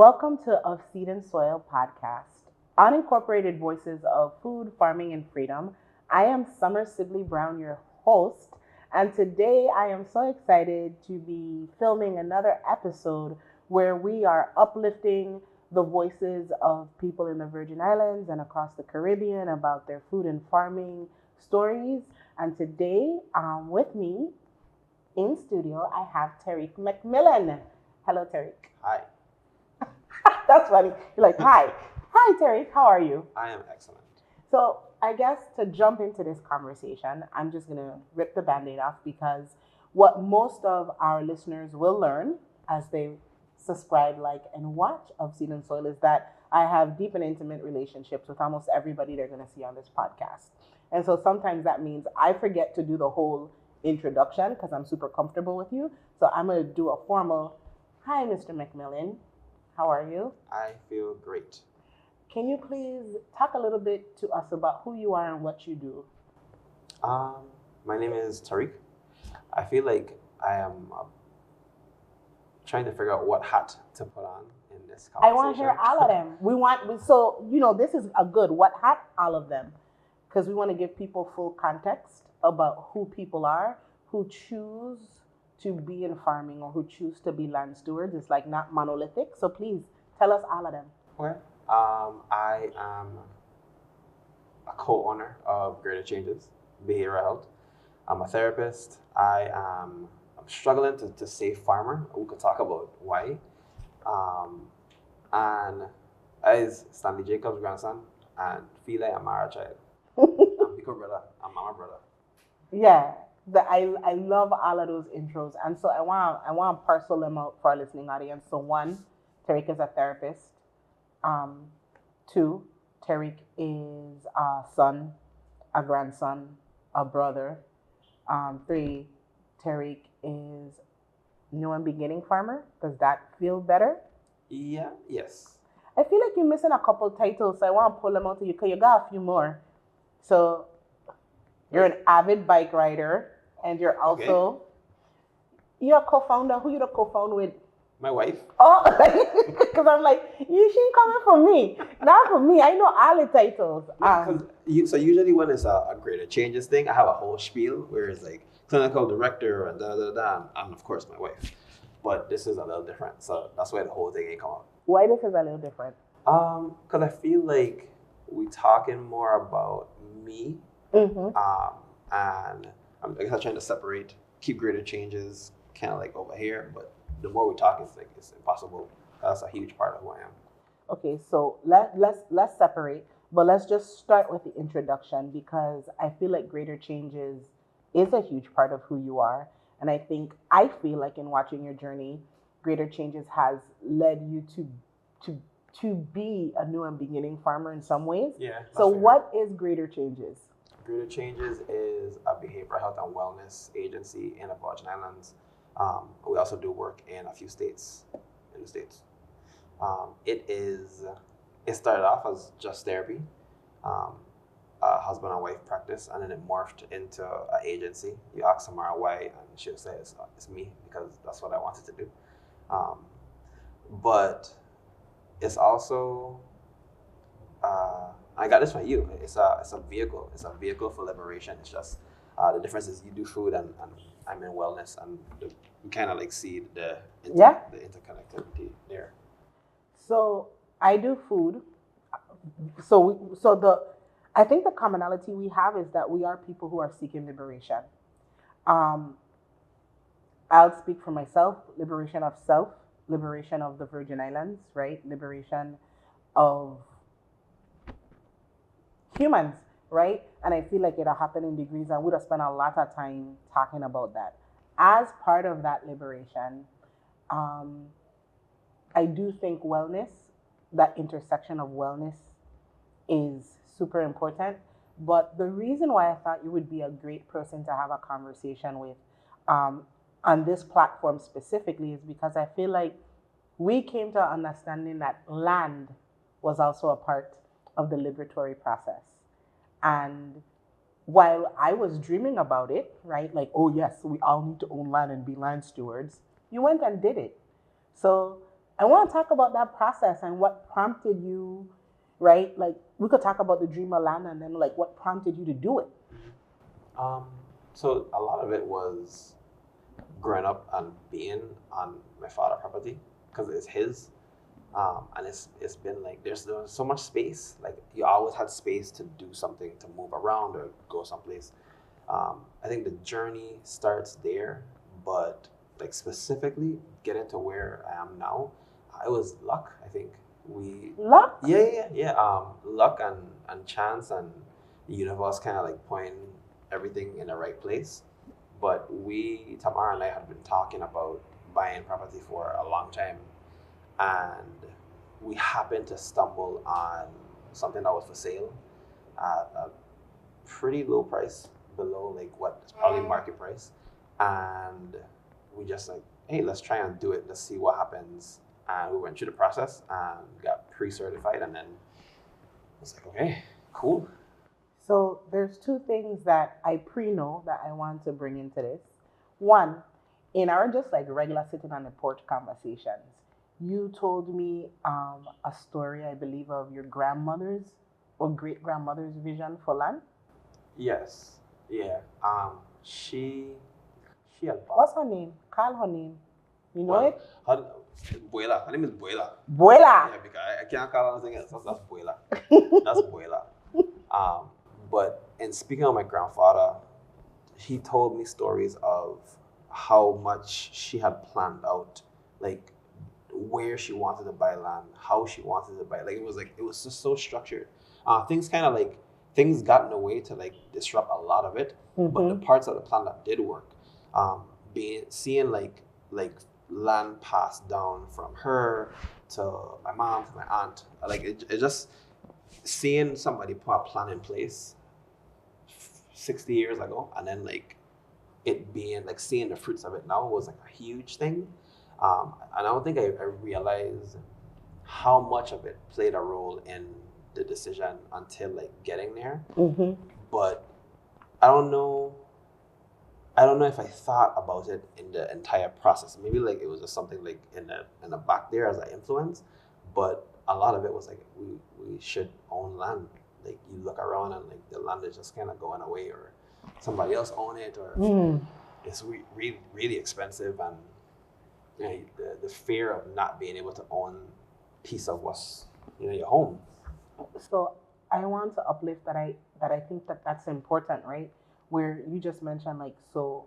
Welcome to Of Seed and Soil podcast, unincorporated voices of food, farming, and freedom. I am Summer Sibley Brown, your host, and today I am so excited to be filming another episode where we are uplifting the voices of people in the Virgin Islands and across the Caribbean about their food and farming stories. And today, with me in studio, I have Tarik McMillan. Hello, Tarik. Hi, That's funny. You're like, hi. Hi, Tarik. How are you? I am excellent. So, I guess to jump into this conversation, I'm just going to rip the band aid off because what most of our listeners will learn as they subscribe, like, and watch Of Seed and Soil is that I have deep and intimate relationships with almost everybody they're going to see on this podcast. And so sometimes that means I forget to do the whole introduction because I'm super comfortable with you. So I'm going to do a formal, hi, Mr. McMillan. How are you? I feel great. Can you please talk a little bit to us about who you are and what you do? My name is Tarik. I feel like I am trying to figure out what hat to put on in this I conversation. want to hear all of them. This is a good what hat, all of them, because we want to give people full context about who people are who choose to be in farming or who choose to be land stewards. It's like not monolithic. So please tell us all of them. Okay. I am a co-owner of Greater Changes Behavioral Health. I'm a therapist. I'm struggling to say farmer. We could talk about why. And as Stanley Jacobs' grandson and feel like I'm a child. I'm Pico brother. I'm mama brother. Yeah, I love all of those intros, and so I want to parcel them out for our listening audience. So one, Tarik is a therapist. Two, Tarik is a son, a grandson, a brother. Three, Tarik is new and beginning farmer. Does that feel better? Yeah. Yes. I feel like you're missing a couple titles, so I want to pull them out to you because you got a few more. So you're an avid bike rider, and you're also you're a co-founder. Who you the co-founder with? My wife. Oh, because I'm like, you should coming from me, not from me. I know all the titles. So usually when it's a Greater Changes thing, I have a whole spiel where it's like clinical director and and of course my wife. But this is a little different, so that's why the whole thing ain't come out. Why this is a little different? Because I feel like we talking more about me. Mm-hmm. And I guess I'm trying to separate, keep Greater Changes kind of like over here, but the more we talk, it's impossible. That's a huge part of who I am. Okay, so let's separate, but let's just start with the introduction because I feel like Greater Changes is a huge part of who you are, and I feel like in watching your journey, Greater Changes has led you to be a new and beginning farmer in some ways. Yeah. So what is Greater Changes? Greater Changes is a behavioral health and wellness agency in the Virgin Islands. We also do work in a few states in the States. It started off as just therapy, a husband and wife practice, and then it morphed into an agency. You ask Samara why, and she'll say it's me because that's what I wanted to do. But it's also I got this from you. It's a vehicle. It's a vehicle for liberation. It's just the difference is you do food and I'm in wellness, and we kind of like see the interconnectivity there. So I do food. I think the commonality we have is that we are people who are seeking liberation. I'll speak for myself: liberation of self, liberation of the Virgin Islands, right? Liberation of humans, right? And I feel like it'll happen in degrees, and we'd have spent a lot of time talking about that. As part of that liberation, I do think wellness, that intersection of wellness, is super important. But the reason why I thought you would be a great person to have a conversation with on this platform specifically is because I feel like we came to an understanding that land was also a part of the liberatory process. And while I was dreaming about it, right, like, oh yes, we all need to own land and be land stewards, you went and did it. So I want to talk about that process and what prompted you, right? Like we could talk about the dream of land and then like what prompted you to do it. Um, so a lot of it was growing up and being on my father's property because it's his. And it's been like there's so much space. Like you always had space to do something, to move around or go someplace. I think the journey starts there, but like specifically getting to where I am now, it was luck. I think we Luck? yeah. Luck and chance and the universe kind of like pointing everything in the right place. But Tamara and I had been talking about buying property for a long time, and we happened to stumble on something that was for sale at a pretty low price, below like what is probably market price, and we just like, hey, let's try and do it. Let's see what happens. And we went through the process and got pre-certified, and then I was like, okay, cool. So there's two things that I pre-know that I want to bring into this. One, in our just like regular sitting on the porch conversations, you told me a story, I believe, of your grandmother's or great grandmother's vision for land. Yes, yeah. She had bought. What's her name? Call her name. You know Well, it? her, Buela. Her name is Buela. Buela. Yeah, because I can't call her anything else. That's Buela. That's Buela. But in speaking of my grandfather, he told me stories of how much she had planned out, like where she wanted to buy land, how she wanted to buy. Like it was just so structured. Things kind of like things got in the way to like disrupt a lot of it. But the parts of the plan that did work, um, being seeing like land passed down from her to my mom to my aunt, like it just seeing somebody put a plan in place 60 years ago and then like it being like seeing the fruits of it now was like a huge thing. And I don't think I realized how much of it played a role in the decision until like getting there. But I don't know. I don't know if I thought about it in the entire process. Maybe like it was just something like in the back there as an influence, but a lot of it was like we should own land. Like you look around and like the land is just kind of going away, or somebody else own it, or it's really expensive, and you know, the fear of not being able to own piece of what's your home. So I want to uplift that I think that that's important, right? Where you just mentioned like so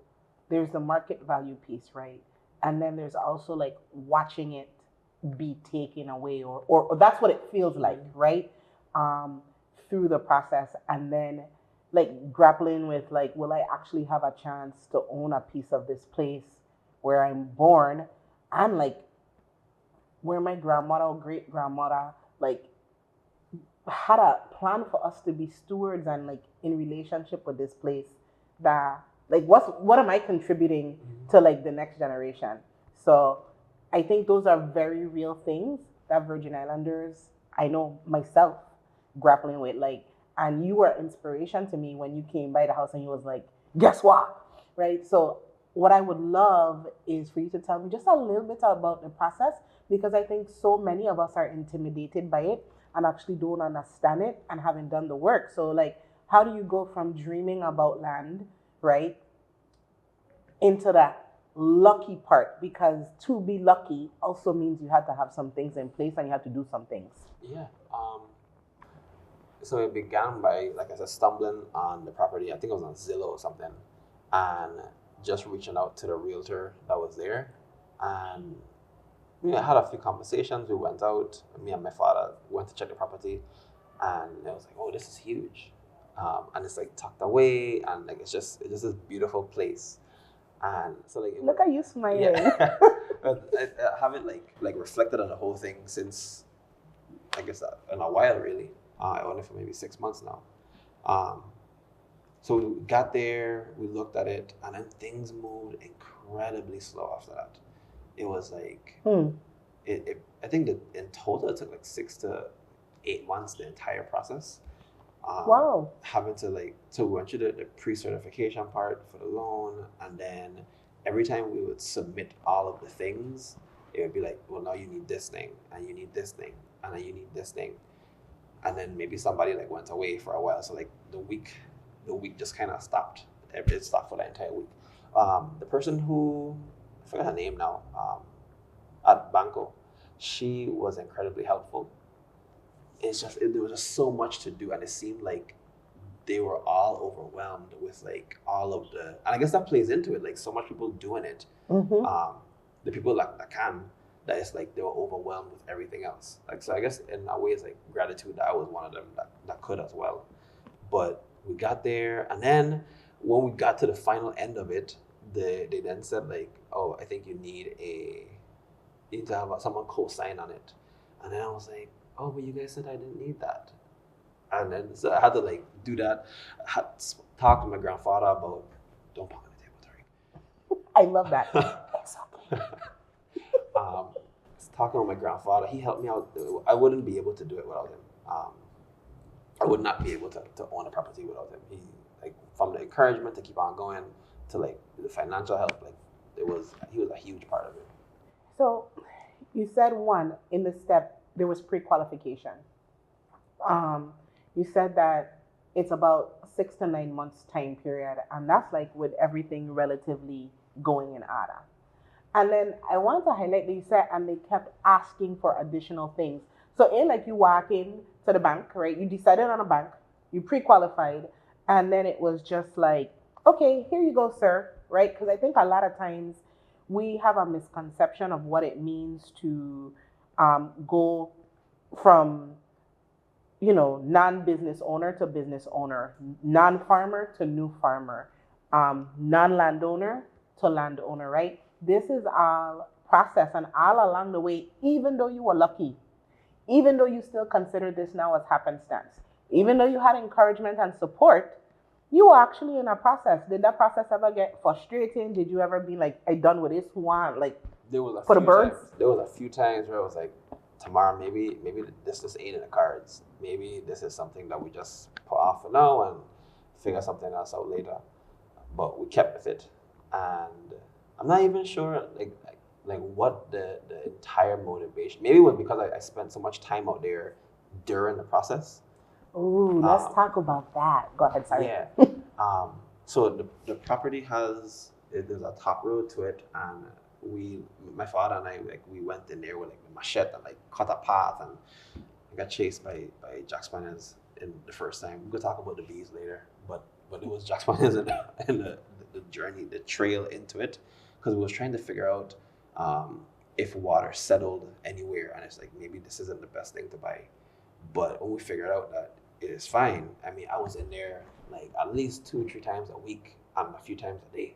there's the market value piece, right? And then there's also like watching it be taken away or that's what it feels like, right? Um through the process and then like grappling with like will I actually have a chance to own a piece of this place where I'm born and like where my grandmother or great grandmother like had a plan for us to be stewards and like in relationship with this place that like what am I contributing to like the next generation. So I think those are very real things that Virgin Islanders, I know myself grappling with, like, and you were inspiration to me when you came by the house and you was like, guess what, right? So what I would love is for you to tell me just a little bit about the process because I think so many of us are intimidated by it and actually don't understand it and haven't done the work. So like, how do you go from dreaming about land, right, into that lucky part? Because to be lucky also means you have to have some things in place and you have to do some things. Yeah. So it began by, like I said, stumbling on the property. I think it was on Zillow or something, and just reaching out to the realtor that was there, and I had a few conversations. We went out. Me and my father went to check the property, and it was like, "Oh, this is huge," and it's like tucked away, and like it's just this beautiful place, and so like Look at you smiling. yeah. But I haven't like reflected on the whole thing since I guess in a while really. Only for maybe 6 months now. So we got there, we looked at it, and then things moved incredibly slow after that. It was like, I think that in total it took like 6 to 8 months, the entire process. Wow. Having to so we went through the pre-certification part for the loan, and then every time we would submit all of the things, it would be like, well, now you need this thing, and you need this thing, and then you need this thing, and then maybe somebody like went away for a while, so like the week just kind of stopped. It stopped for the entire week. The person who, I forgot her name now, at Banco, she was incredibly helpful. There was just so much to do, and it seemed like they were all overwhelmed with like all of the, and I guess that plays into it, like so much people doing it. Mm-hmm. The people that can, that it's like they were overwhelmed with everything else. Like, so I guess in a way it's like gratitude that I was one of them that could as well. But we got there, and then when we got to the final end of it, they then said like, oh, I think you need to have someone co-sign on it. And then I was like, oh, but you guys said I didn't need that. And then so I had to like do that. I had to talk to my grandfather about, don't pound on the table, Tarik. I love that. Talking with my grandfather, he helped me out. I wouldn't be able to do it without him. I would not be able to own a property without him. He, like, from the encouragement to keep on going to like the financial help, like he was a huge part of it. So you said one in the step there was pre-qualification. You said that it's about 6 to 9 months time period, and that's like with everything relatively going in order. And then I want to highlight that you said, and they kept asking for additional things. So like you walk in to the bank, right? You decided on a bank, you pre-qualified, and then it was just like, okay, here you go, sir, right? Because I think a lot of times we have a misconception of what it means to go from non-business owner to business owner, non-farmer to new farmer, non-landowner to landowner, right? This is all process, and all along the way, even though you were lucky, even though you still consider this now as happenstance, even though you had encouragement and support, you were actually in a process. Did that process ever get frustrating? Did you ever be like, I done with this one? Like, there was a for the few birds? times. There was a few times where I was like, tomorrow maybe this just ain't in the cards. Maybe this is something that we just put off for now and figure something else out later. But we kept with it, and I'm not even sure like what the entire motivation. Maybe it was because I spent so much time out there during the process. Ooh, let's talk about that. Go ahead, sorry. Yeah. So the property there's a top road to it, and my father and I, like, we went in there with like a machete and like cut a path, and I got chased by jack spaniels in the first time. We could talk about the bees later, but it was jack spaniels in the journey, the trail into it, because we was trying to figure out if water settled anywhere, and it's like maybe this isn't the best thing to buy. But when we figured out that it is fine, I mean, I was in there like at least 2-3 times a week and a few times a day.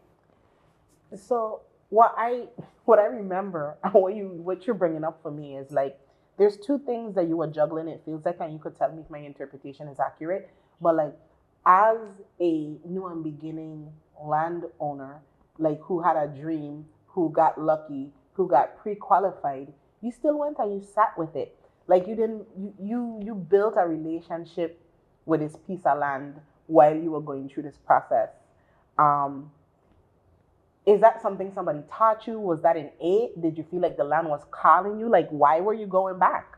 So what I remember, what you're bringing up for me is like there's two things that you were juggling. It feels like, and you could tell me if my interpretation is accurate. But like, as a new and beginning landowner, like who had a dream, who got lucky, who got pre-qualified, you still went and you sat with it. Like you didn't, you built a relationship with this piece of land while you were going through this process. Um, is that something somebody taught you? Was that innate? Did you feel like the land was calling you? Like, why were you going back?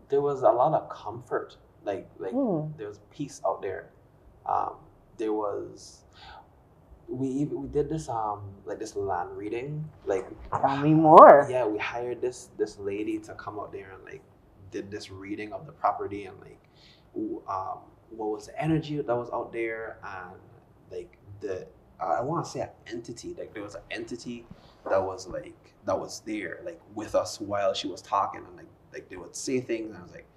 There was a lot of comfort, like Hmm. there was peace out there. There was we did this like this land reading, like, Tell me more. yeah, we hired this lady to come out there and like did this reading of the property, and like what was the energy that was out there, and like the I want to say an entity, like there was an entity that was there like with us while she was talking, and like they would say things, and I was like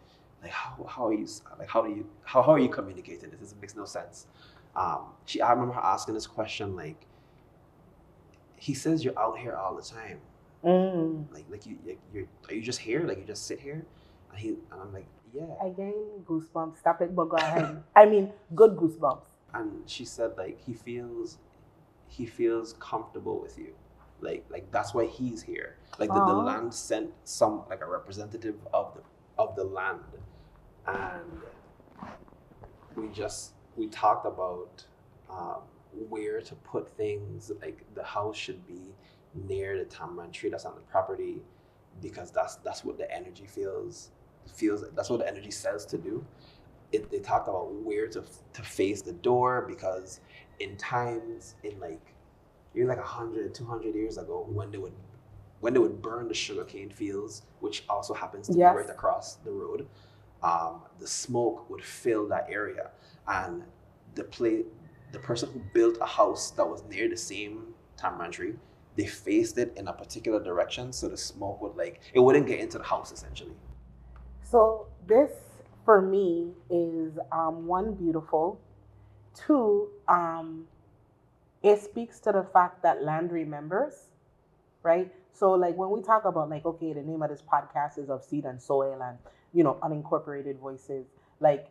how are you, like how are you communicating this? This makes no sense. I remember her asking this question, like, he says you're out here all the time, Mm. like you're are you just here, like you just sit here, and I'm like, yeah. I gain goosebumps. Stop it, but go ahead. I mean, good goosebumps. And she said like he feels comfortable with you, like that's why he's here, like the Aw. land sent some, like a representative of the land, and we talked about where to put things, like the house should be near the tamarind tree that's on the property, because that's what the energy feels. That's what the energy says to do. They talk about where to face the door, because in times in like maybe like 100, 200 years ago, when they would burn the sugarcane fields, which also happens to be Yes. right across the road, the smoke would fill that area, and the person who built a house that was near the same tamarind tree, they faced it in a particular direction, so the smoke would it wouldn't get into the house essentially. So this for me is one, beautiful. Two, it speaks to the fact that land remembers, right? So like when we talk about like, okay, the name of this podcast is Of Seed and Soil and unincorporated voices, like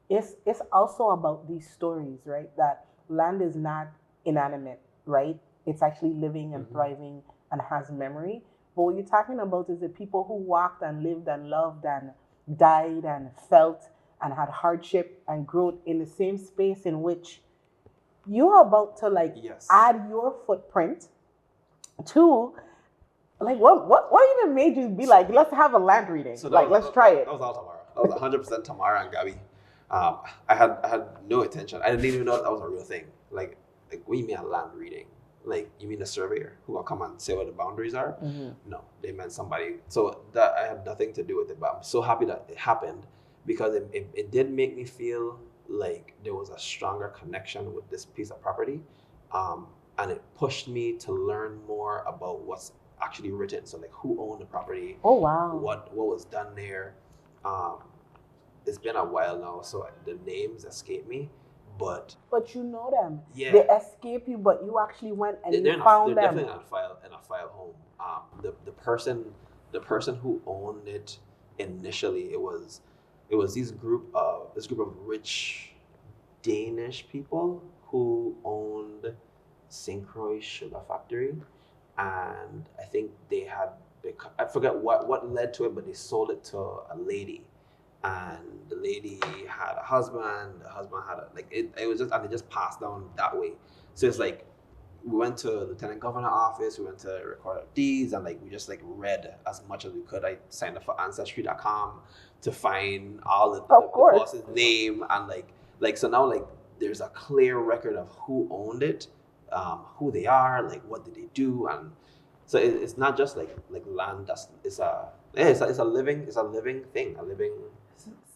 it's also about these stories, right? That land is not inanimate, right? It's actually living and thriving and has memory. But what you're talking about is the people who walked and lived and loved and died and felt and had hardship and growth in the same space in which you're about to like Yes. add your footprint to. Like what even made you be like, let's have a land reading? So let's try it. That was all Tamara. That was 100% Tamara and Gabby. I had no intention. I didn't even know that was a real thing. Like what do you mean a land reading? Like you mean a surveyor who will come and say what the boundaries are? No, they meant somebody. So that I had nothing to do with it. But I'm so happy that it happened, because it did make me feel like there was a stronger connection with this piece of property, and it pushed me to learn more about what's actually written. So like who owned the property, Oh wow. what was done there. It's been a while now, so the names escape me, but you know them. yeah, They escape you, but you actually went and they're you found they're them. definitely in a file home. The person who owned it initially, it was this group of rich Danish people who owned St. Croix Sugar Factory, and I think they had I forget what led to it, but they sold it to a lady, and the lady had a husband. The husband had it was just, and they just passed down that way. So it's like we went to Lieutenant Governor office, we went to Recorder of Deeds, and we just read as much as we could. I signed up for Ancestry.com to find all the boss's name, and so now there's a clear record of who owned it, who they are, what did they do, and so it's not just like land. It's a living thing, a living.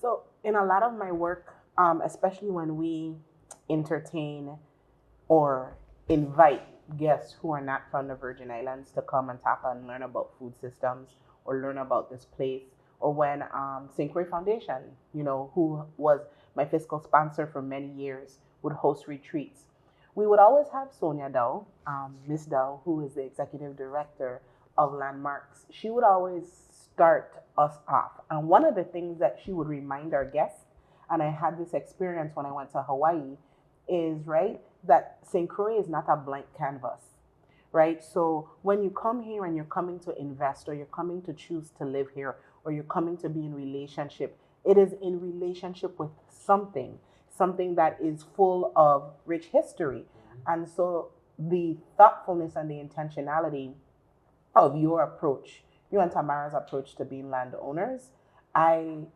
So in a lot of my work, especially when we entertain or invite guests who are not from the Virgin Islands to come and talk and learn about food systems or learn about this place, or when St. Croix Foundation, who was my fiscal sponsor for many years, would host retreats, we would always have Sonia Dow, Miss Dow, who is the executive director of Landmarks. She would always start us off. And one of the things that she would remind our guests, and I had this experience when I went to Hawaii, is, right, that St. Croix is not a blank canvas, right? So when you come here and you're coming to invest, or you're coming to choose to live here, or you're coming to be in relationship, it is in relationship with something that is full of rich history. And so the thoughtfulness and the intentionality of your approach, you and Tamara's approach to being landowners, I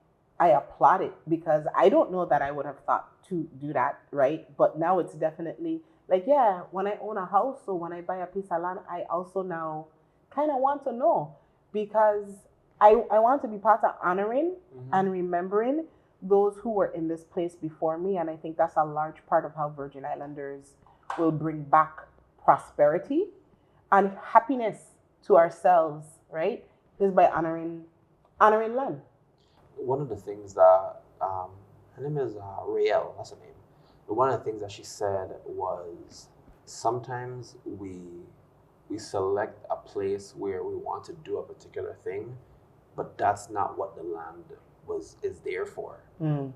applaud it, because I don't know that I would have thought to do that, right? But now it's definitely yeah, when I own a house or when I buy a piece of land, I also now kind of want to know, because I want to be part of honoring and remembering those who were in this place before me. And I think that's a large part of how Virgin Islanders will bring back prosperity and happiness to ourselves, right? Is by honoring land. One of the things that her name is Rael, that's her name. But one of the things that she said was sometimes we select a place where we want to do a particular thing, but that's not what the land is there for.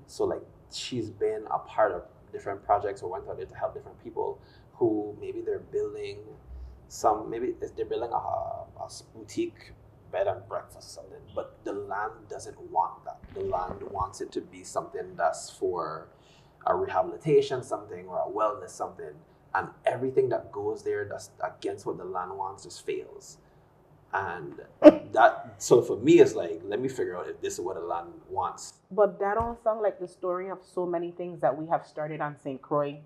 So she's been a part of different projects, or went out there to help different people who maybe they're building they're building a boutique bed and breakfast or something, but the land doesn't want that. The land wants it to be something that's for a rehabilitation something, or a wellness something, and everything that goes there that's against what the land wants just fails. And so for me, it's like, let me figure out if this is what the land wants. But that don't sound like the story of so many things that we have started on St. Croix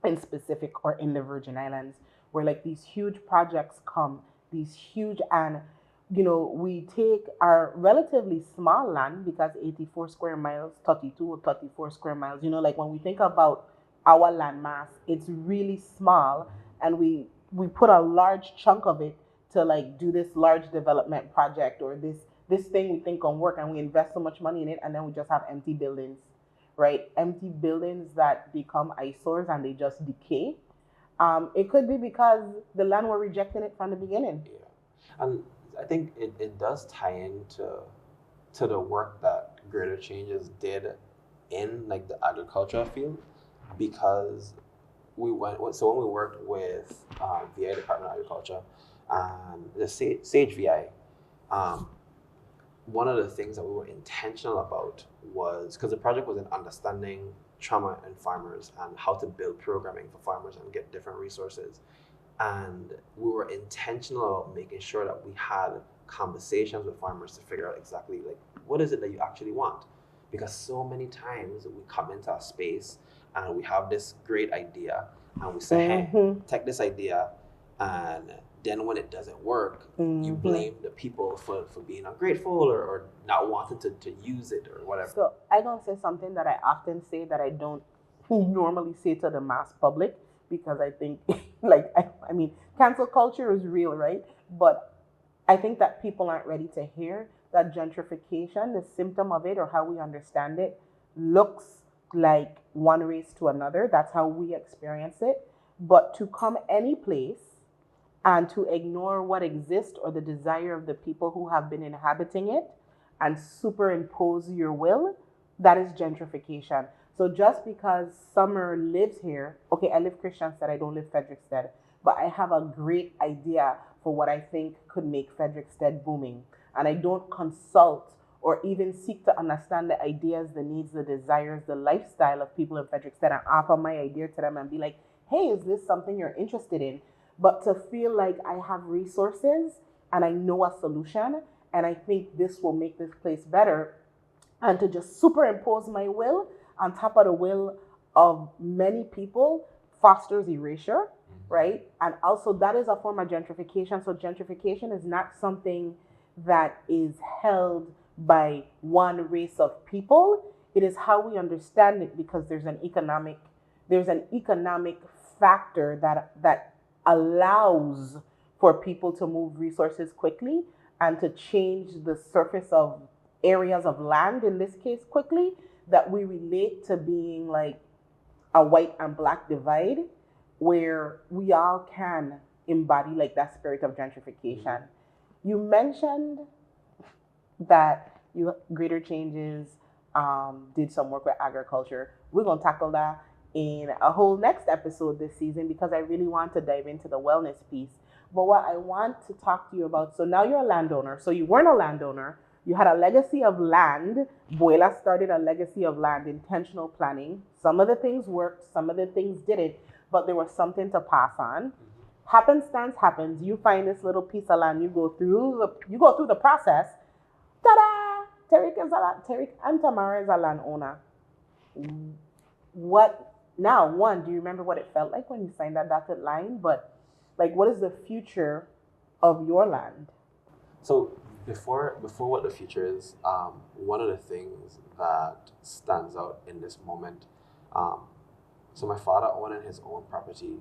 in specific or in the Virgin Islands, where like these huge projects come, these huge, and we take our relatively small land, because 84 square miles, 32 or 34 square miles, like when we think about our land mass, it's really small, and we put a large chunk of it to like do this large development project, or this thing we think can work, and we invest so much money in it, and then we just have empty buildings, right? Empty buildings that become eyesores and they just decay. It could be because the land were rejecting it from the beginning. Yeah. And I think it does tie into the work that Greater Changes did in like the agriculture field, because when we worked with VI Department of Agriculture and the Sage VI, one of the things that we were intentional about was, because the project was in understanding trauma in farmers and how to build programming for farmers and get different resources. And we were intentional about making sure that we had conversations with farmers to figure out exactly like, what is it that you actually want? Because so many times we come into a space and we have this great idea and we say, hey, take this idea, and then when it doesn't work, you blame the people for being ungrateful or not wanting to use it or whatever. So I'm going to say something that I often say that I don't normally say to the mass public, because I think, like, I mean, cancel culture is real, right? But I think that people aren't ready to hear that gentrification, the symptom of it or how we understand it, looks like one race to another. That's how we experience it. But to come any place and to ignore what exists or the desire of the people who have been inhabiting it and superimpose your will, that is gentrification. So just because Summer lives here, okay, I live Christiansted, I don't live Frederickstead, but I have a great idea for what I think could make Frederickstead booming. And I don't consult or even seek to understand the ideas, the needs, the desires, the lifestyle of people in Frederickstead and offer my idea to them and be like, hey, is this something you're interested in? But to feel like I have resources and I know a solution and I think this will make this place better, and to just superimpose my will on top of the will of many people fosters erasure, right? And also that is a form of gentrification. So gentrification is not something that is held by one race of people. It is how we understand it, because there's an economic factor that allows for people to move resources quickly and to change the surface of areas of land, in this case quickly, that we relate to being like a white and black divide, where we all can embody like that spirit of gentrification. You mentioned that Greater Changes did some work with agriculture. We're going to tackle that in a whole next episode this season, because I really want to dive into the wellness piece. But what I want to talk to you about, so now you're a landowner. So you weren't a landowner. You had a legacy of land. Buela started a legacy of land, intentional planning. Some of the things worked, some of the things didn't, but there was something to pass on. Happenstance happens. You find this little piece of land. You go through the process. Ta-da! Tarik and Tamara is a landowner. What now? One, do you remember what it felt like when you signed that dotted line? But like, what is the future of your land? So before what the future is, one of the things that stands out in this moment, so my father owning his own property,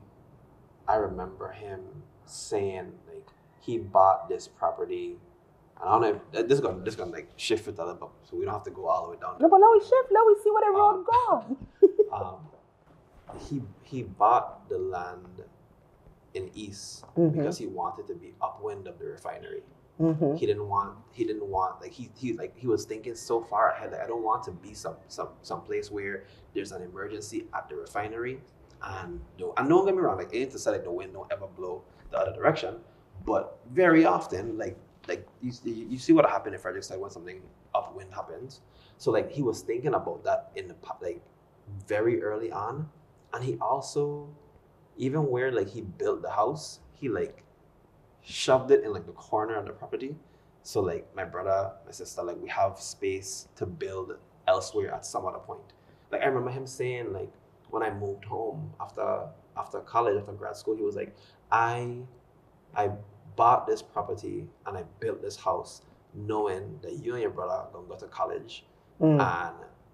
I remember him saying like he bought this property. And I don't know if this is gonna like shift it a little bit, so we don't have to go all the way down. No, but let me shift. Let me see where the road goes. He bought the land in East because he wanted to be upwind of the refinery. He didn't want like he was thinking so far ahead. Like, I don't want to be some place where there's an emergency at the refinery, and don't get me wrong, like it ain't to say like the wind don't ever blow the other direction, but very often like you see what happened in Frederickstead when something upwind happens. So like he was thinking about that in the like very early on, and he also even where like he built the house, he like shoved it in like the corner of the property. So like my brother, my sister, like we have space to build elsewhere at some other point. Like I remember him saying like when I moved home after college, after grad school, he was like, I I bought this property and I built this house knowing that you and your brother are gonna go to college and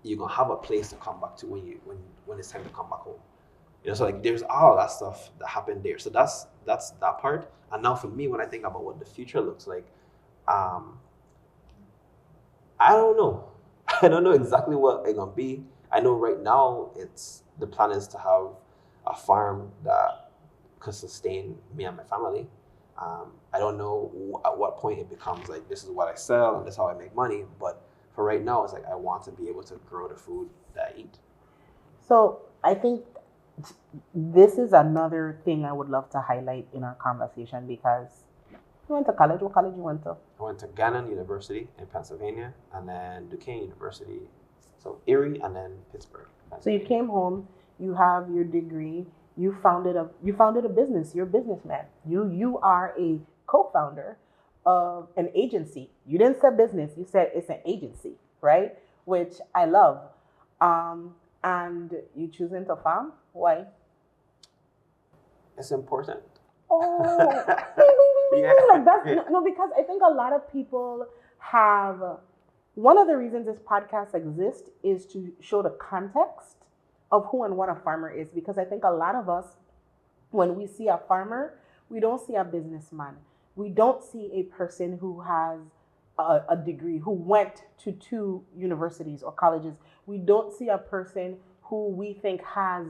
you're gonna have a place to come back to when it's time to come back home. So like there's all that stuff that happened there. So that's that part. And now for me, when I think about what the future looks like, um, I don't know. I don't know exactly what it's gonna be. I know right now it's the plan is to have a farm that could sustain me and my family. I don't know at what point it becomes like this is what I sell and this is how I make money. But for right now, it's like I want to be able to grow the food that I eat. So I think this is another thing I would love to highlight in our conversation because you went to college. What college you went to? I went to Gannon University in Pennsylvania and then Duquesne University, so Erie and then Pittsburgh. So you came home, you have your degree, you founded a business. You're a businessman. You are a co-founder of an agency. You didn't say business, you said it's an agency, right? Which I love. And you choosing to farm? Why? It's important. Oh, Yeah. like that's no, because I think a lot of people have one of the reasons this podcast exists is to show the context of who and what a farmer is. Because I think a lot of us, when we see a farmer, we don't see a businessman. We don't see a person who has a degree, who went to two universities or colleges. We don't see a person who we think has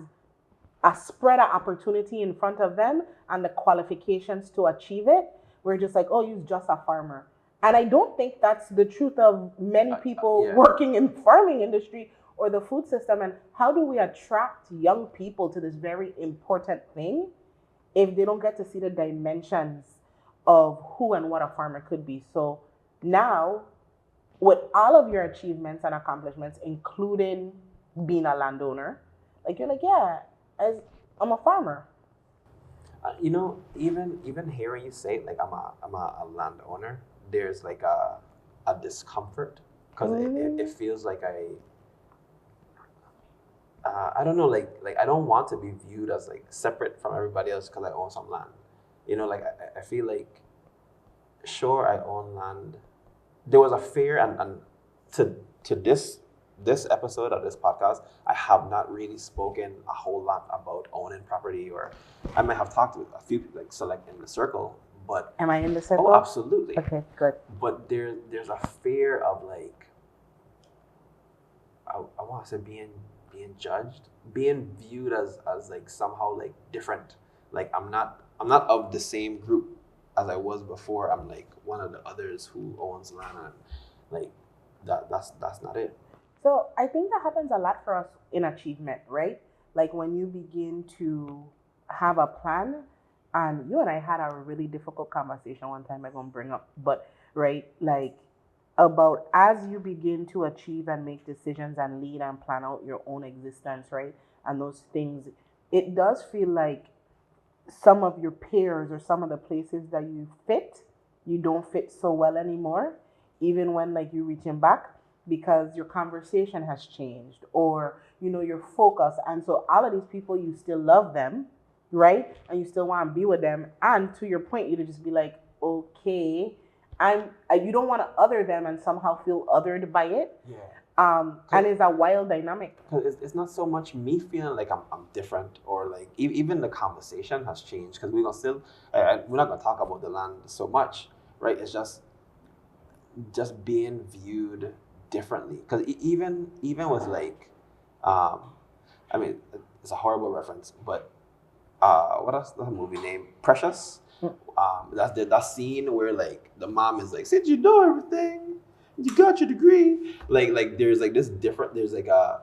a spread of opportunity in front of them and the qualifications to achieve it. We're just like, oh, you're just a farmer. And I don't think that's the truth of many people Yeah. working in farming industry or the food system. And how do we attract young people to this very important thing if they don't get to see the dimensions of who and what a farmer could be? So now, with all of your achievements and accomplishments, including being a landowner, like you're like, yeah, as I'm a farmer. Even hearing you say like I'm a landowner, there's like a discomfort because it feels like I don't know like I don't want to be viewed as like separate from everybody else because I own some land. Like I feel like sure I own land. There was a fear and to this episode of this podcast, I have not really spoken a whole lot about owning property, or I might have talked with a few people like select in the circle, but Am I in the circle? oh, absolutely. Okay, good. But there's a fear of like I want to say being judged, being viewed as like somehow like different. Like I'm not of the same group as I was before. I'm like one of the others who owns land and like that's not it. So I think that happens a lot for us in achievement, right? Like when you begin to have a plan, and you and I had a really difficult conversation one time I'm gonna bring up, but right, like about as you begin to achieve and make decisions and lead and plan out your own existence, right? And those things, it does feel like some of your peers or some of the places that you don't fit so well anymore, even when like you're reaching back because your conversation has changed or your focus. And so all of these people, you still love them, right? And you still want to be with them. And to your point, you to just be like, okay, you don't want to other them and somehow feel othered by it. Yeah. And it's a wild dynamic. Because it's not so much me feeling like I'm different or like even the conversation has changed because we're gonna still we're not gonna talk about the land so much, right? It's just being viewed differently because even with like I mean it's a horrible reference, but what else the movie name Precious. That's that scene where like the mom is like, "Since you know everything, you got your degree." Like there's like this different. There's like a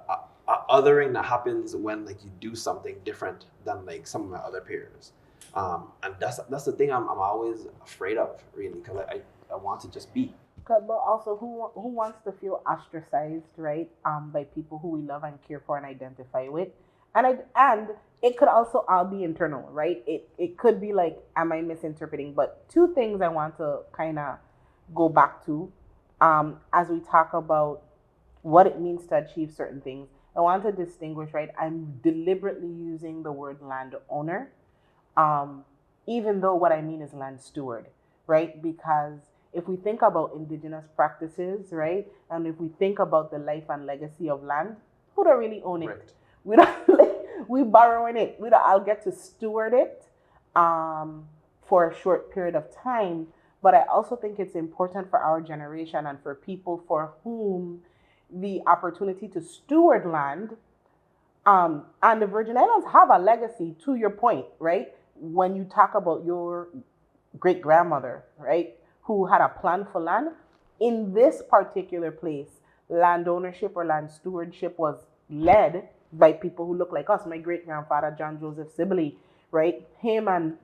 othering that happens when like you do something different than like some of my other peers, and that's the thing I'm always afraid of really because I want to just be. But also, who wants to feel ostracized, right? By people who we love and care for and identify with, And it could also all be internal, right? It could be like, am I misinterpreting? But two things I want to kind of go back to, as we talk about what it means to achieve certain things. I want to distinguish, right? I'm deliberately using the word landowner, um, even though what I mean is land steward, right? Because if we think about indigenous practices, right, and if we think about the life and legacy of land, who don't really own it? Right. We don't. We borrowing it. We don't. I'll get to steward it for a short period of time. But I also think it's important for our generation and for people for whom the opportunity to steward land, and the Virgin Islands have a legacy, to your point, right? When you talk about your great grandmother, right, who had a plan for land, in this particular place, land ownership or land stewardship was led by people who look like us. My great grandfather, John Joseph Sibley, right? Him and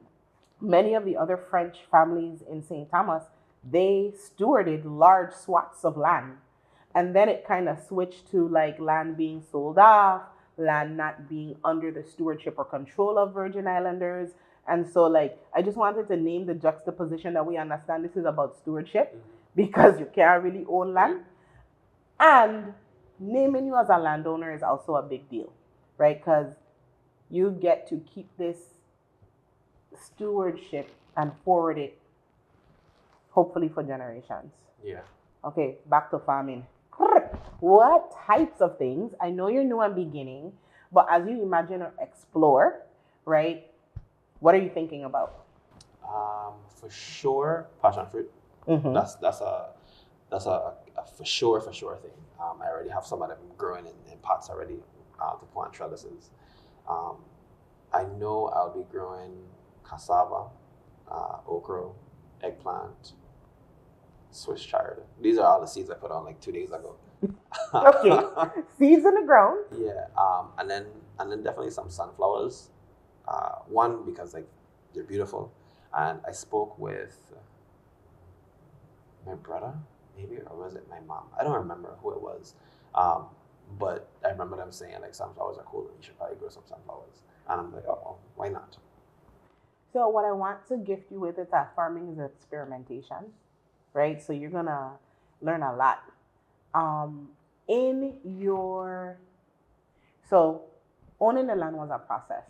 many of the other French families in St. Thomas, they stewarded large swaths of land. And then it kind of switched to like land being sold off, land not being under the stewardship or control of Virgin Islanders. And so, like, I just wanted to name the juxtaposition that we understand this is about stewardship because you can't really own land. And naming you as a landowner is also a big deal, right? Because you get to keep this stewardship and forward it, hopefully, for generations. Yeah. Okay, back to farming. What types of things? I know you're new and beginning, but as you imagine or explore, right? What are you thinking about? For sure, passion fruit. Mm-hmm. That's a for sure thing. I already have some of them growing in pots already to plant trellises. I know I'll be growing cassava, okra, eggplant, Swiss chard. These are all the seeds I put on like 2 days ago. Okay, seeds in the ground. Yeah, and then definitely some sunflowers. One because like they're beautiful, and I spoke with my brother, maybe, or was it my mom? I don't remember who it was, but I remember them saying like sunflowers are cool and you should probably grow some sunflowers, and I'm like, oh well, why not? So what I want to gift you with is that farming is experimentation, right? So you're gonna learn a lot. Um, in your so owning the land was a process.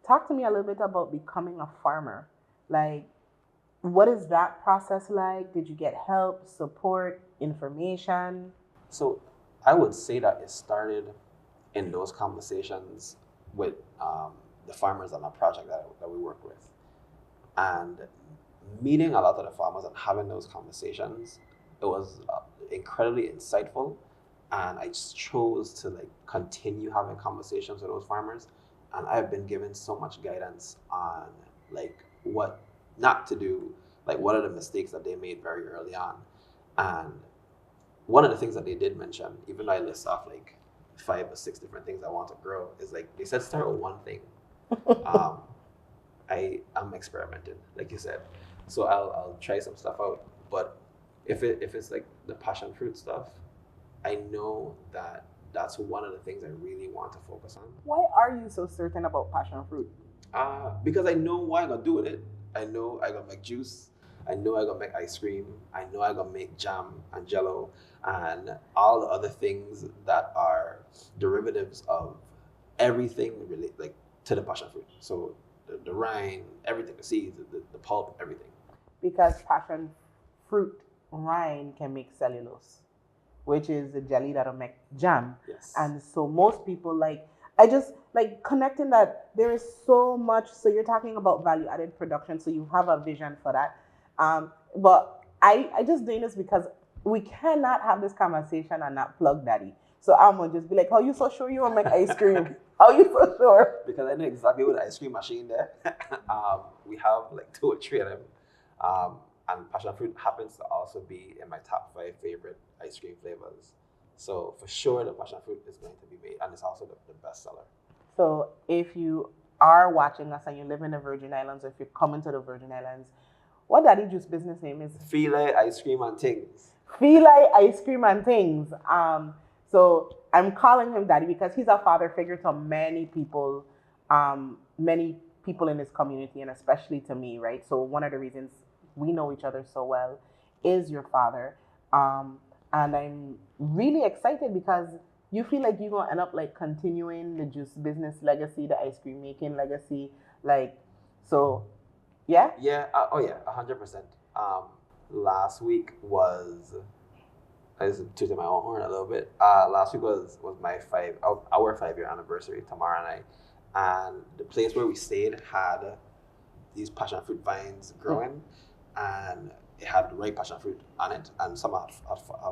Talk to me a little bit about becoming a farmer. Like, what is that process like? Did you get help, support, information? So I would say that it started in those conversations with the farmers on a project that we work with, and meeting a lot of the farmers and having those conversations, it was incredibly insightful, and I just chose to like continue having conversations with those farmers, and I've been given so much guidance on like what not to do, like what are the mistakes that they made very early on. And one of the things that they did mention, even though I list off like 5 or 6 different things I want to grow, is like they said start with one thing. I'm experimenting, like you said, so I'll try some stuff out. But if it's like the passion fruit stuff, I know that that's one of the things I really want to focus on. Why are you so certain about passion fruit? Because I know what I'm gonna do with it. I know I gonna make juice. I know I gonna make ice cream. I know I gonna make jam and jello and all the other things that are derivatives of everything related like to the passion fruit. So the rind, everything, the seeds, the pulp, everything. Because passion fruit rind can make cellulose, which is the jelly that'll make jam. Yes. And so most people like, I just like connecting that there is so much. So you're talking about value added production. So you have a vision for that. But I just doing this because we cannot have this conversation and not plug daddy. So I'm gonna just be like, how you so sure you wanna make ice cream? How you so sure? Because I know exactly what the ice cream machine there. We have like 2 or 3 of them. And passion fruit happens to also be in my top 5 favorite ice cream flavors. So for sure, the passion fruit is going to be made, and it's also the best seller. So if you are watching us and you live in the Virgin Islands, or if you're coming to the Virgin Islands, what Daddy Juice business name is? Filet ice cream and things. Filet ice cream and things. So I'm calling him daddy because he's a father figure to many people in his community, and especially to me, right? So one of the reasons we know each other so well is your father. Um, and I'm really excited because you feel like you're gonna end up like continuing the juice business legacy, the ice cream making legacy, like so. Yeah. Yeah. Oh yeah. 100%. Last week was. I just tooted my own horn a little bit. Last week was my our 5 year anniversary. Tamara and I, and the place where we stayed had these passion fruit vines growing, and it had the right passion fruit on it, and some had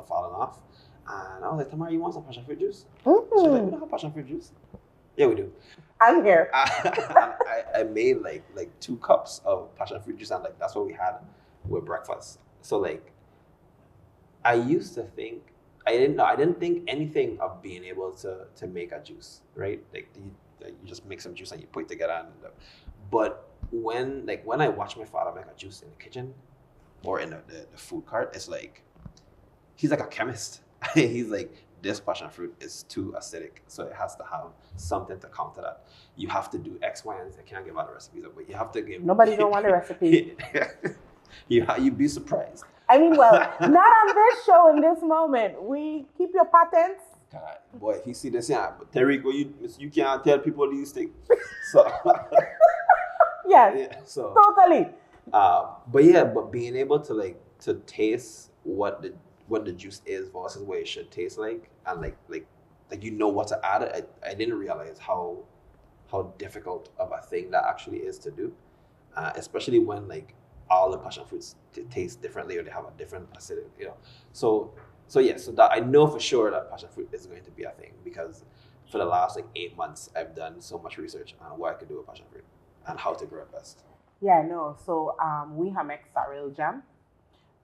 fallen off. And I was like, Tamara, you want some passion fruit juice? She was like, we don't have passion fruit juice. Yeah, we do. I'm here. I made like 2 cups of passion fruit juice, and like that's what we had with breakfast. So like I used to think I didn't think anything of being able to make a juice, right? Like you just make some juice and you put it together. But when I watch my father make a juice in the kitchen or in the food cart, it's like he's like a chemist. He's like, this passion fruit is too acidic, so it has to have something to counter that. You have to do X, Y, and Z. I can't give out the recipes, but you have to give. Nobody don't want a recipe. You'd be surprised. I mean, well, not on this show in this moment. We keep your patents. God, boy, if you see this, yeah, but Tarik, you can't tell people these things. So, yes, yeah, so totally. but being able to to taste what the juice is versus what it should taste like, and like what to add. I didn't realize how difficult of a thing that actually is to do, especially when like all the passion fruits taste differently or they have a different acidity, So that I know for sure that passion fruit is going to be a thing, because for the last like 8 months I've done so much research on what I could do with passion fruit and how to grow it best. Yeah, no. So we have made sorrel jam.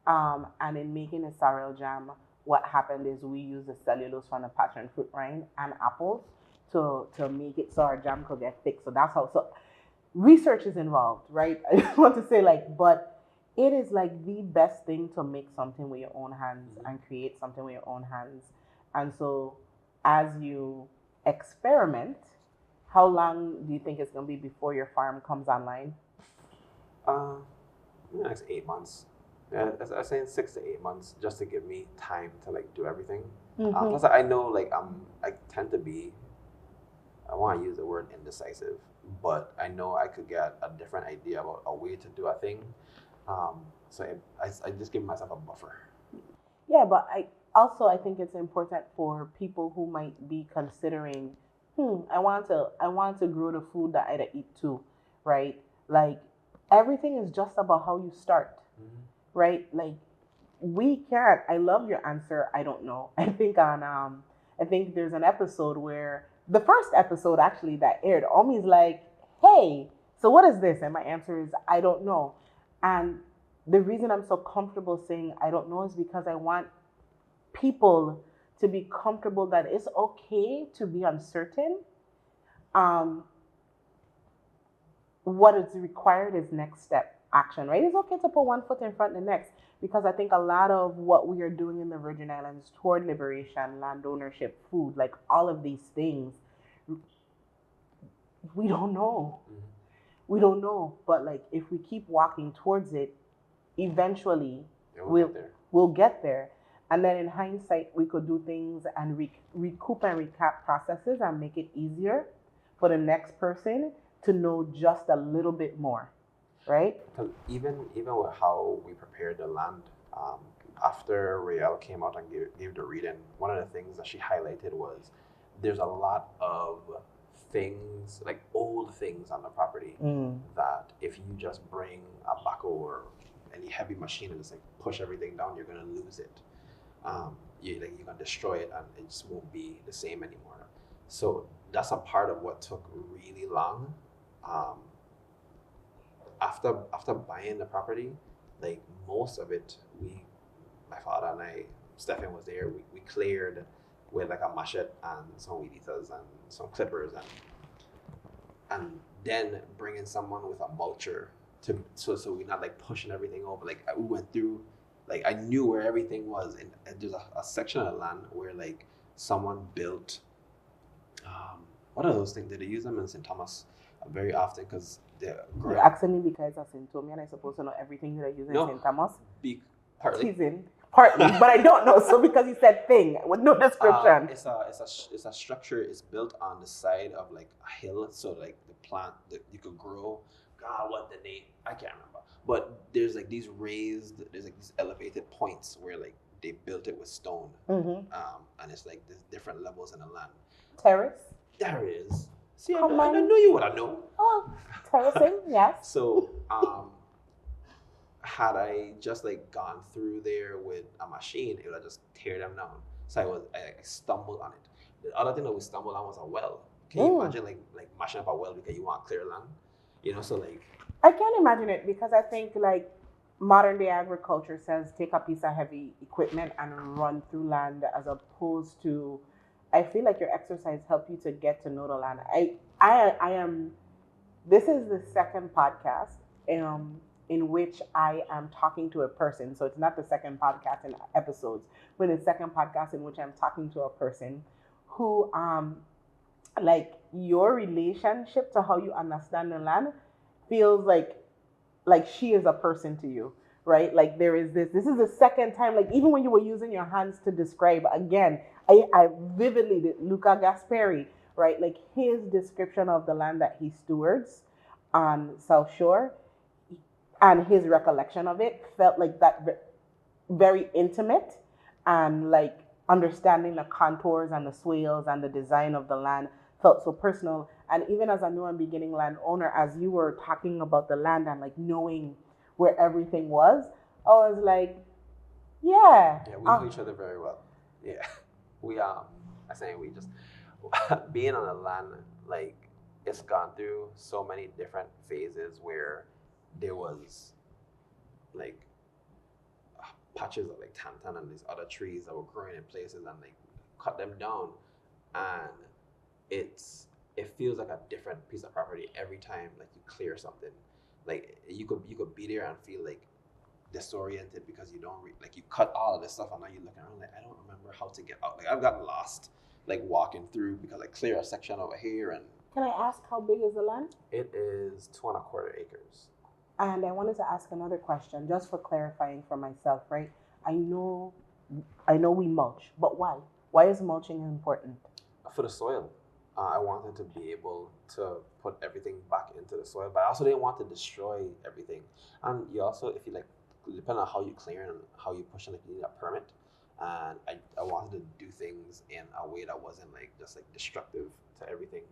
And in making the sorrel jam, what happened is we use the cellulose from the passion fruit rind and apples to make it so our jam could get thick. So that's how. So research is involved, right? I just want to say but it is like the best thing to make something with your own hands and create something with your own hands. And so as you experiment, how long do you think it's going to be before your farm comes online? The next 8 months. Yeah, I was saying 6 to 8 months, just to give me time to like do everything. Plus, I know I tend to be. I want to use the word indecisive, but I know I could get a different idea about a way to do a thing. So I just give myself a buffer. Yeah, but I think it's important for people who might be considering, I want to grow the food that I eat too, right? Like everything is just about how you start, right? Like we can't. I love your answer. I don't know. I think there's an episode where the first episode actually that aired, Omi's like, hey, so what is this? And my answer is I don't know. And the reason I'm so comfortable saying I don't know is because I want people to be comfortable that it's okay to be uncertain. What is required is next step action, right? It's okay to put one foot in front of the next, because I think a lot of what we are doing in the Virgin Islands toward liberation, land ownership, food, like all of these things, we don't know. We don't know. But like if we keep walking towards it, eventually we'll get there. And then in hindsight, we could do things and recoup and recap processes and make it easier for the next person to know just a little bit more, right? Because even with how we prepared the land, after Rael came out and gave the reading, one of the things that she highlighted was there's a lot of things, like old things on the property, that if you just bring a backhoe or any heavy machine and just like push everything down, you're gonna lose it. You're gonna destroy it and it just won't be the same anymore. So that's a part of what took really long. After buying the property, like most of it, my father and I, Stephen was there, we cleared with like a machete and some weed eaters and some clippers and then bringing someone with a mulcher so we're not like pushing everything over. Like we went through, like I knew where everything was, and there's a section of the land where like someone built, what are those things? Did they use them in St. Thomas very often? Because they're You're growing. asking me because of St. Tommy and I'm supposed to know everything that I use in No. St. Thomas? Partly. Teasing. Partly, but I don't know. So because you said thing with no description. It's a structure. It's built on the side of like a hill, so like the plant that you could grow. God, what the name? I can't remember. But there's like these elevated points where like they built it with stone, and it's like there's different levels in the land. Terrace. There it is. See, I Come on. know you would I know. Oh, terracing, yes. So, had I just like gone through there with a machine, it would have just tear them down. So I stumbled on it. The other thing that we stumbled on was a well. Can you imagine like mashing up a well because you want clear land? You know, so like I can't imagine it because I think like modern day agriculture says take a piece of heavy equipment and run through land as opposed to I feel like your exercise help you to get to know the land. I am this is the second podcast in which I am talking to a person. So it's not the second podcast in episodes, but the second podcast in which I'm talking to a person who like your relationship to how you understand the land feels like she is a person to you, right? Like there is this is the second time, like even when you were using your hands to describe again, I vividly did Luca Gasperi, right? Like his description of the land that he stewards on South Shore and his recollection of it felt like that very intimate and like understanding the contours and the swales and the design of the land felt so personal. And even as a new and beginning landowner, as you were talking about the land and like knowing where everything was, I was like, yeah. Yeah, we know each other very well. Yeah. We I say we just being on the land, like it's gone through so many different phases where there was like patches of like tantan and these other trees that were growing in places and like cut them down, and it feels like a different piece of property every time like you clear something. Like you could be there and feel like disoriented because you don't like you cut all of this stuff and now you're looking around like I don't remember how to get out. Like I've gotten lost like walking through because I clear a section over here. And can I ask how big is the land? It is 2.25 acres. And I wanted to ask another question just for clarifying for myself, right? I know we mulch, but why? Why is mulching important? For the soil. I wanted to be able to put everything back into the soil, but I also didn't want to destroy everything. And you also, if you like, depending on how you clear and how you push it, like you need a permit. And I wanted to do things in a way that wasn't like just like destructive to everything.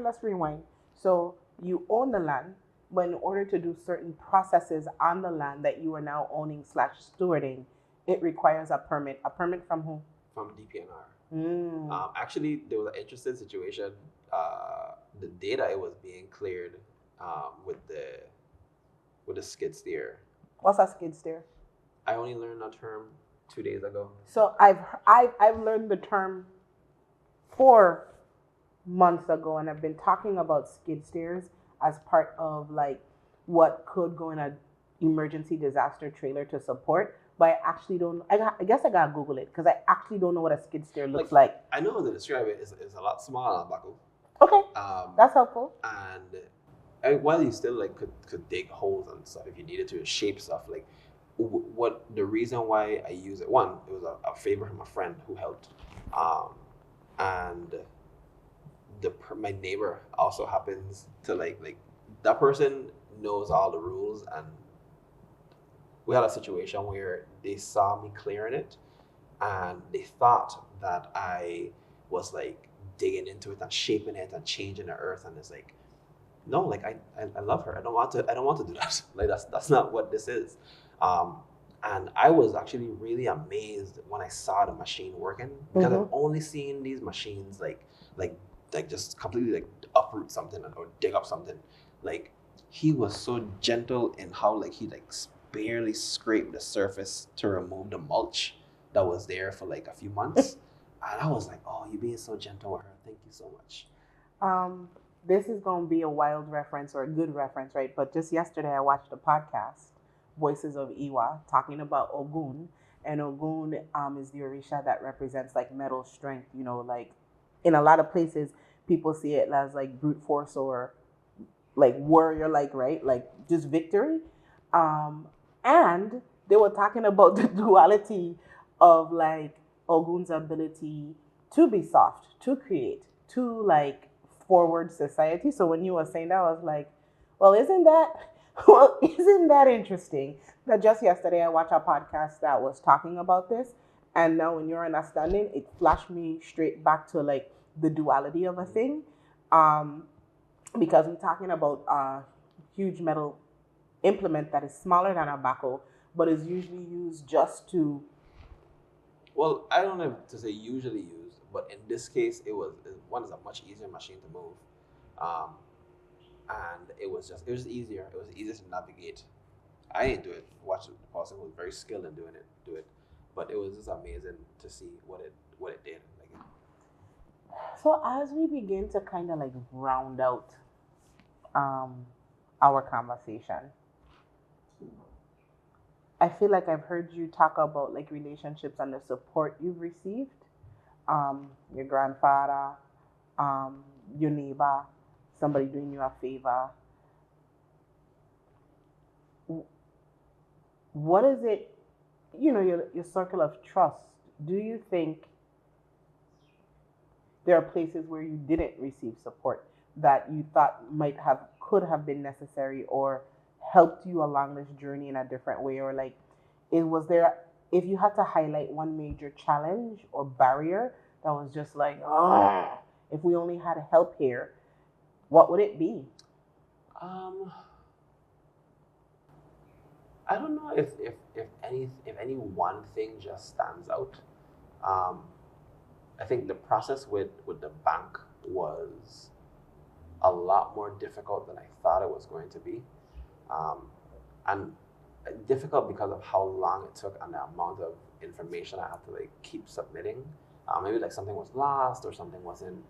Let's rewind. So you own the land, but in order to do certain processes on the land that you are now owning / stewarding, it requires a permit. A permit from who? From DPNR. Actually, there was an interesting situation. The day that it was being cleared with the skid steer. What's a skid steer? I only learned that term 2 days ago. So I've learned the term 4 months ago, and I've been talking about skid steers as part of like what could go in a emergency disaster trailer to support. But I actually don't. I guess I gotta Google it because I actually don't know what a skid steer looks like. I know how to describe it. It's a lot smaller than a buckle. Okay, that's helpful. And while you still like could dig holes and stuff if you needed to shape stuff, like what the reason why I use it. One, it was a favor from a friend who helped, and my neighbor also happens to like that person knows all the rules, and we had a situation where they saw me clearing it and they thought that I was like digging into it and shaping it and changing the earth, and it's like no, like I love her. I don't want to do that. Like that's not what this is. And I was actually really amazed when I saw the machine working because I've only seen these machines like just completely like uproot something or dig up something. Like he was so gentle in how like he like barely scraped the surface to remove the mulch that was there for like a few months. And I was like, oh, you're being so gentle with her. Thank you so much. This is going to be a wild reference or a good reference, right? But just yesterday I watched a podcast, Voices of Iwa, talking about Ogun. and Ogun is the Orisha that represents like metal strength. You know, like in a lot of places, people see it as like brute force or like warrior, like right, like just victory. Um, and they were talking about the duality of like Ogun's ability to be soft, to create, to like forward society. So when you were saying that, I was like, well, isn't that well, isn't that interesting? That just yesterday I watched a podcast that was talking about this, and now when you're understanding, it flashed me straight back to like the duality of a thing. Um, because we're talking about a huge metal implement that is smaller than a backhoe, but is usually used just to. Well, I don't know to say usually used, but in this case, one is a much easier machine to move, um, and it was easier. It was easier to navigate. I didn't do it. Watch the person who was very skilled in doing it do it, but it was just amazing to see what it did. Like, So as we begin to kind of like round out um, our conversation, I feel like I've heard you talk about like relationships and the support you've received. Your grandfather, um, your neighbor, somebody doing you a favor. What is it, your circle of trust? Do you think there are places where you didn't receive support that you thought could have been necessary or helped you along this journey in a different way? Or like, was there, if you had to highlight one major challenge or barrier that was just like, oh, if we only had help here, what would it be? um, I don't know if any one thing just stands out. Um, I think the process with the bank was a lot more difficult than I thought it was going to be, um, and difficult because of how long it took and the amount of information I had to like keep submitting. Maybe like something was lost or something wasn't.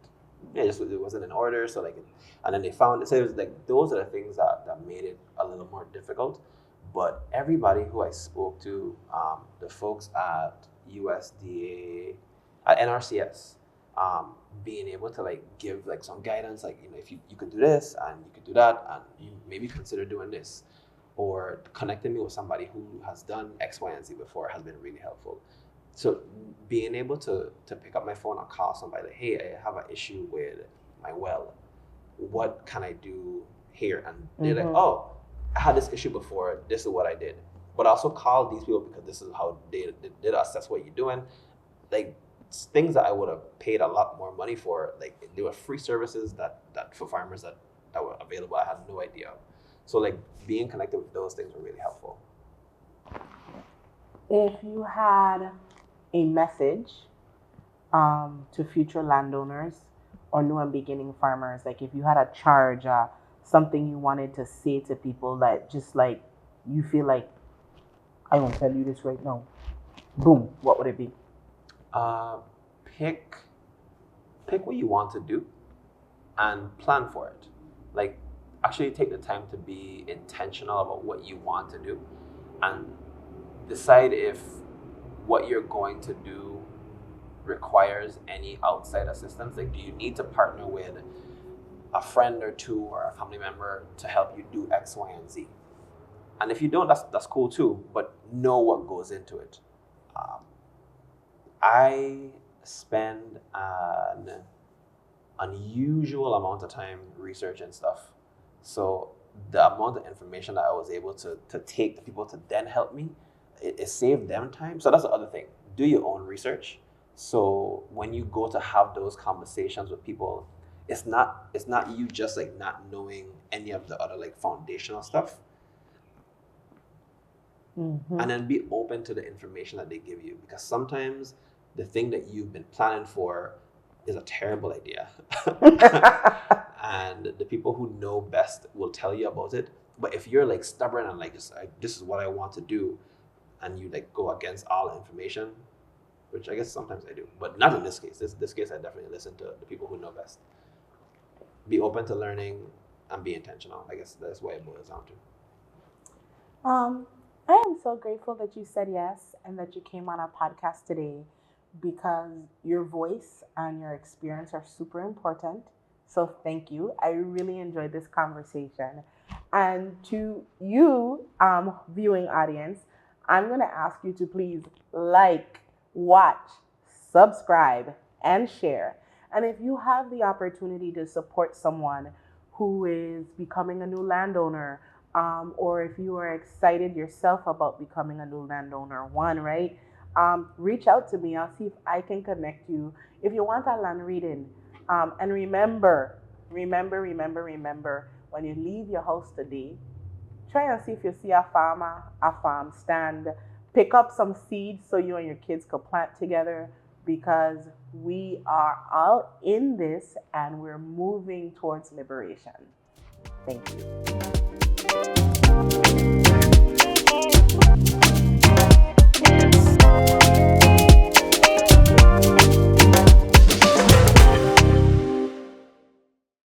Yeah, just it wasn't in order. So like, and then they found it. So it was like those are the things that made it a little more difficult. But everybody who I spoke to, the folks at USDA, at NRCS, being able to like give like some guidance, like if you could do this and you could do that, and you maybe consider doing this, or connecting me with somebody who has done X, Y, and Z before has been really helpful. So being able to pick up my phone and call somebody like, hey, I have an issue with my well. What can I do here? And they're like, oh, I had this issue before. This is what I did. But also call these people because this is how they did assess what you're doing. Like things that I would have paid a lot more money for. Like there were free services that for farmers that were available. I had no idea. So like being connected with those things were really helpful. If you had a message to future landowners or new and beginning farmers, like if you had a charge, something you wanted to say to people that just like you feel like, I won't tell you this right now, boom, what would it be? Uh, pick what you want to do and plan for it. Like actually take the time to be intentional about what you want to do and decide if what you're going to do requires any outside assistance. Like do you need to partner with a friend or two or a family member to help you do X, Y, and Z? And if you don't, that's cool too, but know what goes into it. Um, I spend an unusual amount of time researching stuff. So the amount of information that I was able to take to people to then help me, it saved them time. So that's the other thing. Do your own research. So when you go to have those conversations with people, it's not you just like not knowing any of the other like foundational stuff. And then be open to the information that they give you, because sometimes the thing that you've been planning for is a terrible idea. And the people who know best will tell you about it. But if you're like stubborn and like this is what I want to do, and you like go against all information, which I guess sometimes I do, but not in this case. This case I definitely listen to the people who know best. Be open to learning and be intentional. I guess that's what it boils down to. I am so grateful that you said yes and that you came on our podcast today because your voice and your experience are super important. So thank you. I really enjoyed this conversation. And to you, viewing audience, I'm going to ask you to please like, watch, subscribe, and share. And if you have the opportunity to support someone who is becoming a new landowner, or if you are excited yourself about becoming a new landowner, right? Reach out to me. I'll see if I can connect you. If you want a land reading, and remember, when you leave your house today, try and see if you see a farmer, a farm stand. Pick up some seeds so you and your kids could plant together because we are all in this and we're moving towards liberation. Thank you.